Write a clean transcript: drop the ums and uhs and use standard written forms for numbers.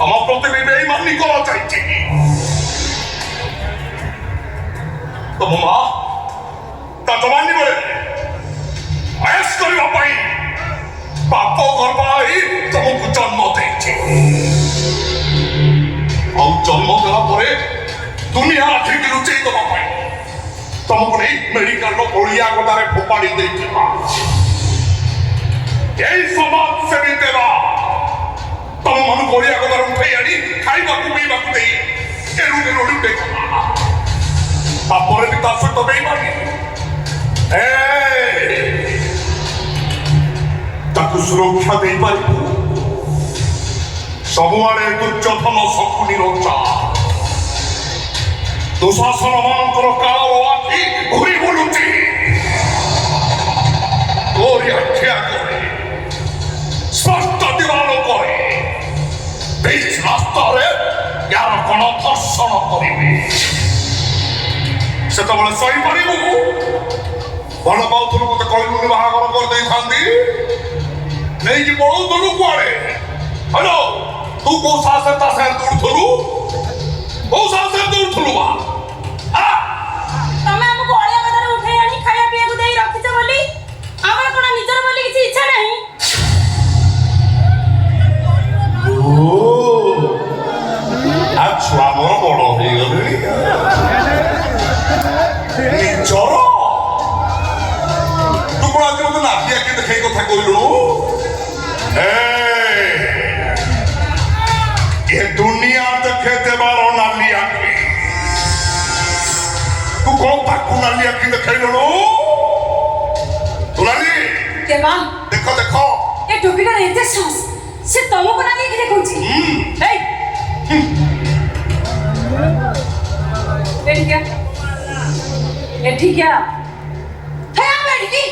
আমার প্রতি বেঈমানি করা চাইছে ତମ ମା ତା ଜବାନୀ ବେଳେ ଆୟସ କରିବା ପାଇଁ ବାପ ଗର୍ଭ ହେଇ ତମକୁ ଜନ୍ମ ଦେଇଛି ଆଉ ଜନ୍ମ ଦେଲା ପରେ ଦୁନିଆ ଆଖିକି ଲୁଚେଇ ଦେବା ପାଇଁ ତମକୁ ନେଇ ମେଡିକାଲର ଅଳିଆ ଗଦାରେ ଫୋପାଡ଼ି ଦେଇଥିଲା এই সমাজ সেবী দেবা ତମମାନଙ୍କୁ ଅଳିଆ ଗଦାରେ ଉଠେଇ ଆଣି ଖାଇବାକୁ ପିଇବାକୁ ଦେଇ ଏଣୁ ଲୁଟେଇ ଦେଲା ତାପରେ ବି ତା ସହିତ ବେଇମାନି ତାକୁ ସୁରକ୍ଷା ଦେଇପାରିବୁ ସବୁଆଡେ ଦୁର୍ଯୋଧନ ଶକୁନିର ଦୁଶାସନ ମାନଙ୍କର କାଳ ଆଖି ଘୁରି ବୁଲୁଛି ତୋରି ଆଖି ଆଗରେ ସ୍ପଷ୍ଟ ଦିବାଲ କରେ ବେଶ ରାସ୍ତାରେ ୟାର କଣ ଧର୍ଷଣ କରିବେ ସେତେବେଳେ ସହିପାରିବୁ ଭଲ ପାଉଥିଲୁ ମତେ କହିଲୁନି ବାହାଘର କରିଦେଇଥାନ୍ତି ନେଇକି ପଳଉଥିଲୁ କୁଆଡେ ହ୍ୟାଲୋ ତୁ କୋଉ ସାହସରେ ତା ସାଙ୍ଗରେ ଦୌଡୁଥିଲୁ କୋଉ ସାହସରେ ଦୌଡୁଥିଲୁ ବା ତମେ ଆମକୁ ଅଳିଆ ଗଦାରେ ଉଠେଇ ଆଣି ଖାଇବା ପିଇବାକୁ ଦେଇ ରଖିଛ ବୋଲି ଆମର କଣ ନିଜର ବୋଲି କିଛି ଇଚ୍ଛା ନାହିଁ ଛୁଆ ମୋର ବଡ ହେଇଗଲେଣି ନିଜର ତୁ କଣ ଆଜି ମତେ ନାତି ଆଖି ଦେଖେଇ କଥା କହିଲୁଣୁ ଏ ଦୁନିଆ ଦେଖେ ଦେବାର ନାଲି ଆଖି ତୁ କଣ ତାକୁ ନାଲି ଆଖି ଦେଖେଇଲୁଣୁ ତୁ ନାଲି ଦେବା ଦେଖ ଦେଖ ଏ ଟୋକିଟାର ଏତେ ସାହସ ସେ ତମକୁ ନାଲି ଆଖି ଦେଖଉଛି ଏଠିକା है बैठ की